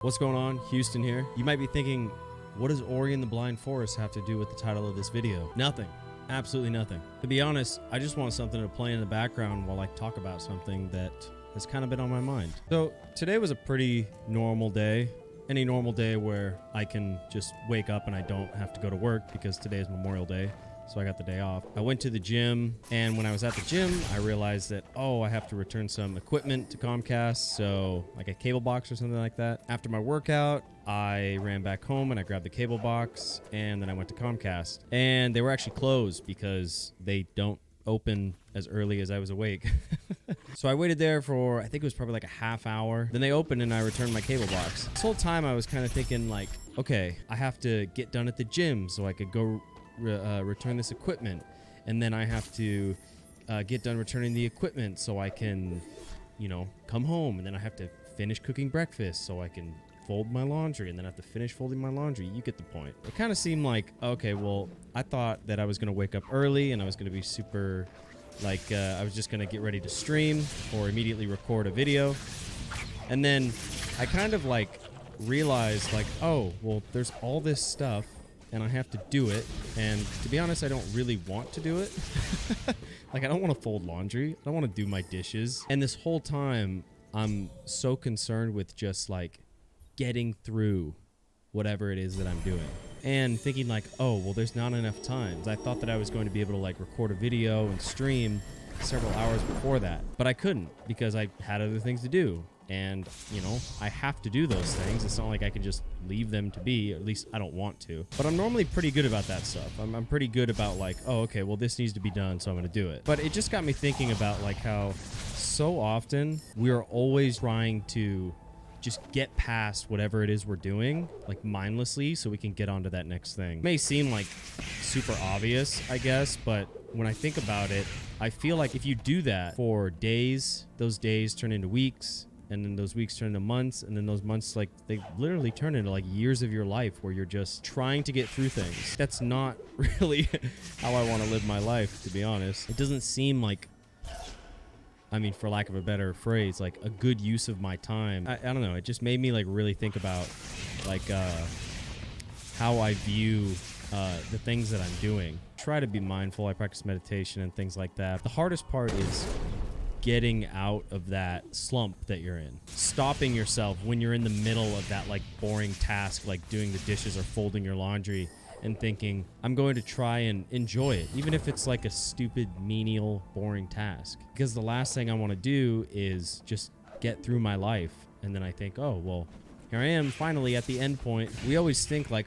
What's going on? Houston here. You might be thinking, what does Ori and the Blind Forest have to do with the title of this video? Nothing. Absolutely nothing. To be honest, I just want something to play in the background while I talk about something that has kind of been on my mind. So today was a pretty normal day. Any normal day where I can just wake up and I don't have to go to work because today is Memorial Day. So I got the day off. I went to the gym, and when I was at the gym, I realized that, I have to return some equipment to Comcast, so like a cable box or something like that. After my workout, I ran back home and I grabbed the cable box, and then I went to Comcast. And they were actually closed because they don't open as early as I was awake. So I waited there for, I think it was probably like a half hour. Then they opened and I returned my cable box. This whole time I was kind of thinking like, okay, I have to get done at the gym so I could go return this equipment, and then I have to get done returning the equipment so I can, come home, and then I have to finish cooking breakfast so I can fold my laundry, and then I have to finish folding my laundry. You get the point. It kind of seemed like, okay, well, I thought that I was going to wake up early and I was going to be super, I was just going to get ready to stream or immediately record a video, and then I kind of realized there's all this stuff and I have to do it, and to be honest, I don't really want to do it. I don't want to fold laundry. I don't want to do my dishes. And this whole time, I'm so concerned with just getting through whatever it is that I'm doing. And thinking there's not enough time. I thought that I was going to be able to record a video and stream several hours before that, but I couldn't because I had other things to do. And, I have to do those things. It's not like I can just leave them to be, or at least I don't want to. But I'm normally pretty good about that stuff. I'm pretty good about this needs to be done, so I'm going to do it. But it just got me thinking about how so often we are always trying to just get past whatever it is we're doing, mindlessly, so we can get onto that next thing. It may seem super obvious, I guess, but when I think about it, I feel like if you do that for days, those days turn into weeks, and then those weeks turn into months, and then those months, they literally turn into years of your life where you're just trying to get through things. That's not really how I want to live my life, to be honest. It doesn't seem for lack of a better phrase, a good use of my time. I don't know. It just made me really think about how I view the things that I'm doing. Try to be mindful. I practice meditation and things like that. The hardest part is getting out of that slump that you're in. Stopping yourself when you're in the middle of that boring task, doing the dishes or folding your laundry, and thinking, I'm going to try and enjoy it, even if it's a stupid, menial, boring task. Because the last thing I want to do is just get through my life. And then I think, here I am finally at the end point. We always think I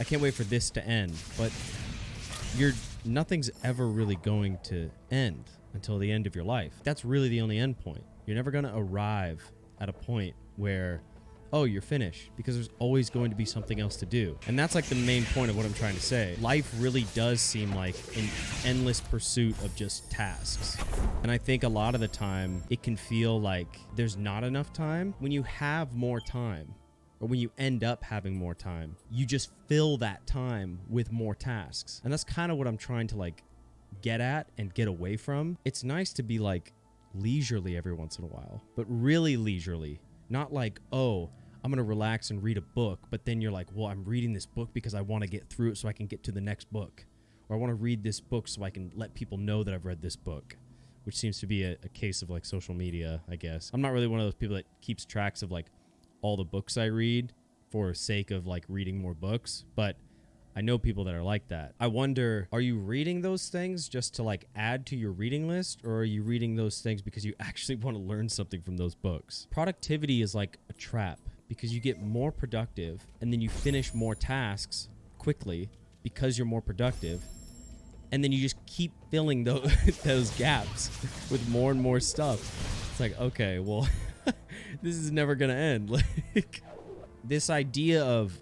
can't wait for this to end. But nothing's ever really going to end until the end of your life. That's really the only end point. You're never going to arrive at a point where, you're finished, because there's always going to be something else to do. And that's the main point of what I'm trying to say. Life really does seem like an endless pursuit of just tasks. And I think a lot of the time it can feel like there's not enough time. When you have more time, or when you end up having more time, you just fill that time with more tasks. And that's kind of what I'm trying to get at and get away from. It's nice to be leisurely every once in a while, but really leisurely. Not I'm going to relax and read a book, but then you're I'm reading this book because I want to get through it so I can get to the next book. Or I want to read this book so I can let people know that I've read this book, which seems to be a case of social media, I guess. I'm not really one of those people that keeps tracks of all the books I read for sake of reading more books, but I know people that are like that. I wonder, are you reading those things just to add to your reading list, or are you reading those things because you actually want to learn something from those books? Productivity is a trap, because you get more productive and then you finish more tasks quickly because you're more productive, and then you just keep filling those gaps with more and more stuff. It's okay, well, this is never gonna end. This idea of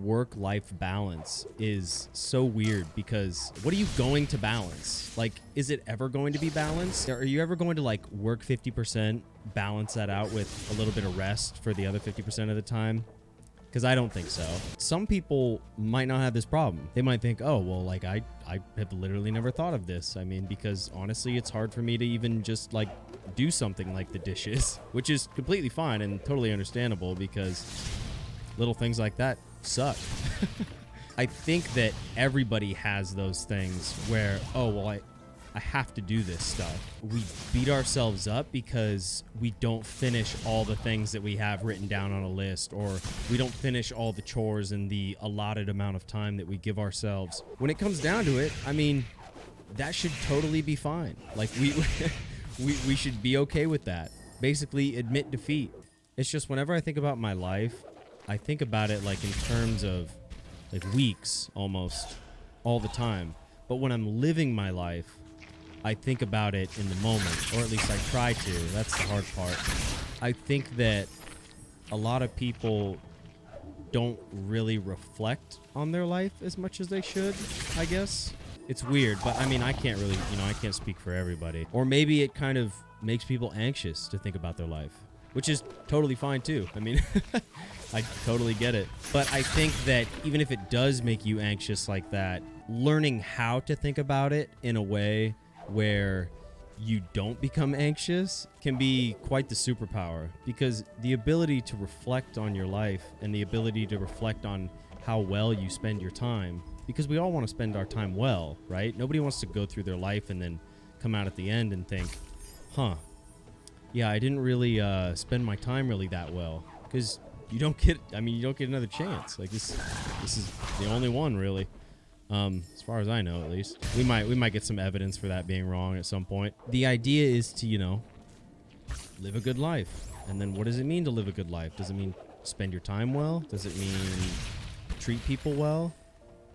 work-life balance is so weird, because what are you going to balance? Is it ever going to be balanced? Are you ever going to work 50%, balance that out with a little bit of rest for the other 50% of the time? because I don't think so. Some people might not have this problem. They might think, oh, well, like I have literally never thought of this. I mean, because honestly, it's hard for me to even just like do something like the dishes, which is completely fine and totally understandable because little things like that suck. I think that everybody has those things where, oh, well, I have to do this stuff. We beat ourselves up because we don't finish all the things that we have written down on a list, or we don't finish all the chores in the allotted amount of time that we give ourselves. When it comes down to it, I mean, that should totally be fine. Like we should be okay with that. Basically, admit defeat. It's just whenever I think about my life, I think about it like in terms of like weeks almost all the time. But when I'm living my life, I think about it in the moment, or at least I try to. That's the hard part. I think that a lot of people don't really reflect on their life as much as they should, I guess. It's weird, but I mean, I can't really, I can't speak for everybody. Or maybe it kind of makes people anxious to think about their life, which is totally fine too. I mean, I totally get it. But I think that even if it does make you anxious like that, learning how to think about it in a way where you don't become anxious can be quite the superpower, because the ability to reflect on your life and the ability to reflect on how well you spend your time, because we all want to spend our time well, right? Nobody wants to go through their life and then come out at the end and think, yeah, I didn't really spend my time really that well, because you don't get another chance. Like this is the only one really. As far as I know, at least. We might get some evidence for that being wrong at some point. The idea is to, live a good life. And then what does it mean to live a good life? Does it mean spend your time well? Does it mean treat people well?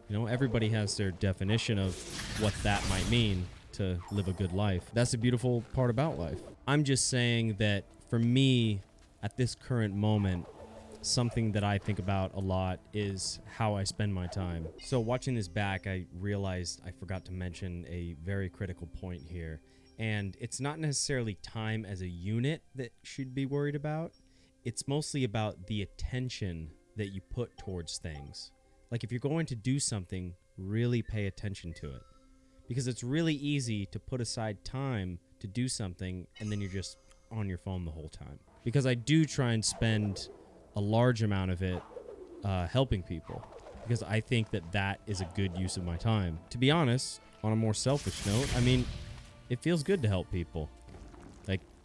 Everybody has their definition of what that might mean to live a good life. That's the beautiful part about life. I'm just saying that for me, at this current moment, something that I think about a lot is how I spend my time. So watching this back, I realized I forgot to mention a very critical point here. And it's not necessarily time as a unit that should be worried about. It's mostly about the attention that you put towards things. Like if you're going to do something, really pay attention to it. Because it's really easy to put aside time to do something and then you're just on your phone the whole time. Because I do try and spend a large amount of it helping people, because I think that is a good use of my time. To be honest, on a more selfish note, I mean, it feels good to help people.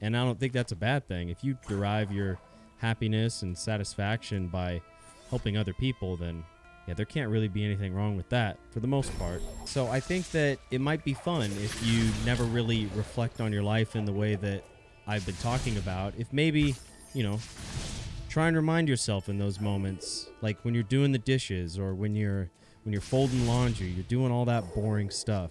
And I don't think that's a bad thing. If you derive your happiness and satisfaction by helping other people, then yeah, there can't really be anything wrong with that for the most part. So I think that it might be fun if you never really reflect on your life in the way that I've been talking about. If maybe, try and remind yourself in those moments, like when you're doing the dishes or when you're folding laundry, you're doing all that boring stuff.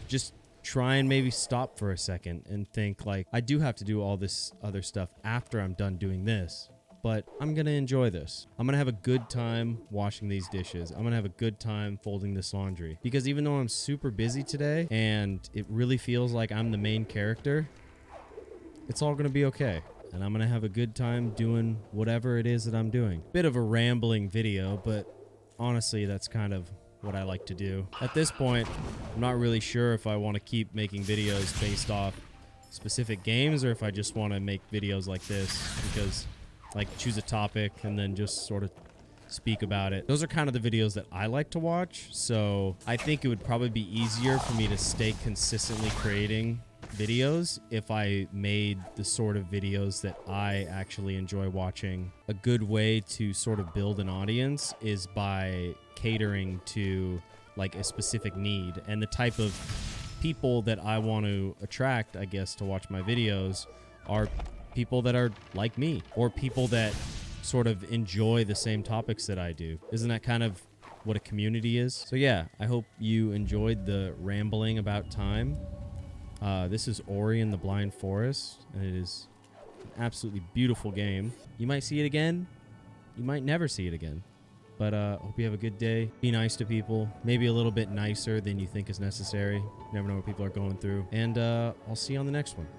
Just try and maybe stop for a second and think like, I do have to do all this other stuff after I'm done doing this, but I'm going to enjoy this. I'm going to have a good time washing these dishes. I'm going to have a good time folding this laundry, because even though I'm super busy today and it really feels like I'm the main character, it's all going to be okay. And I'm going to have a good time doing whatever it is that I'm doing. Bit of a rambling video, but honestly, that's kind of what I like to do. At this point, I'm not really sure if I want to keep making videos based off specific games or if I just want to make videos like this, because choose a topic and then just sort of speak about it. Those are kind of the videos that I like to watch. So I think it would probably be easier for me to stay consistently creating videos if I made the sort of videos that I actually enjoy watching. A good way to sort of build an audience is by catering to a specific need, and the type of people that I want to attract, I guess, to watch my videos are people that are like me, or people that sort of enjoy the same topics that I do. Isn't that kind of what a community is? So yeah, I hope you enjoyed the rambling about time. This is Ori and the Blind Forest, and it is an absolutely beautiful game. You might see it again. You might never see it again. But hope you have a good day. Be nice to people. Maybe a little bit nicer than you think is necessary. You never know what people are going through. And I'll see you on the next one.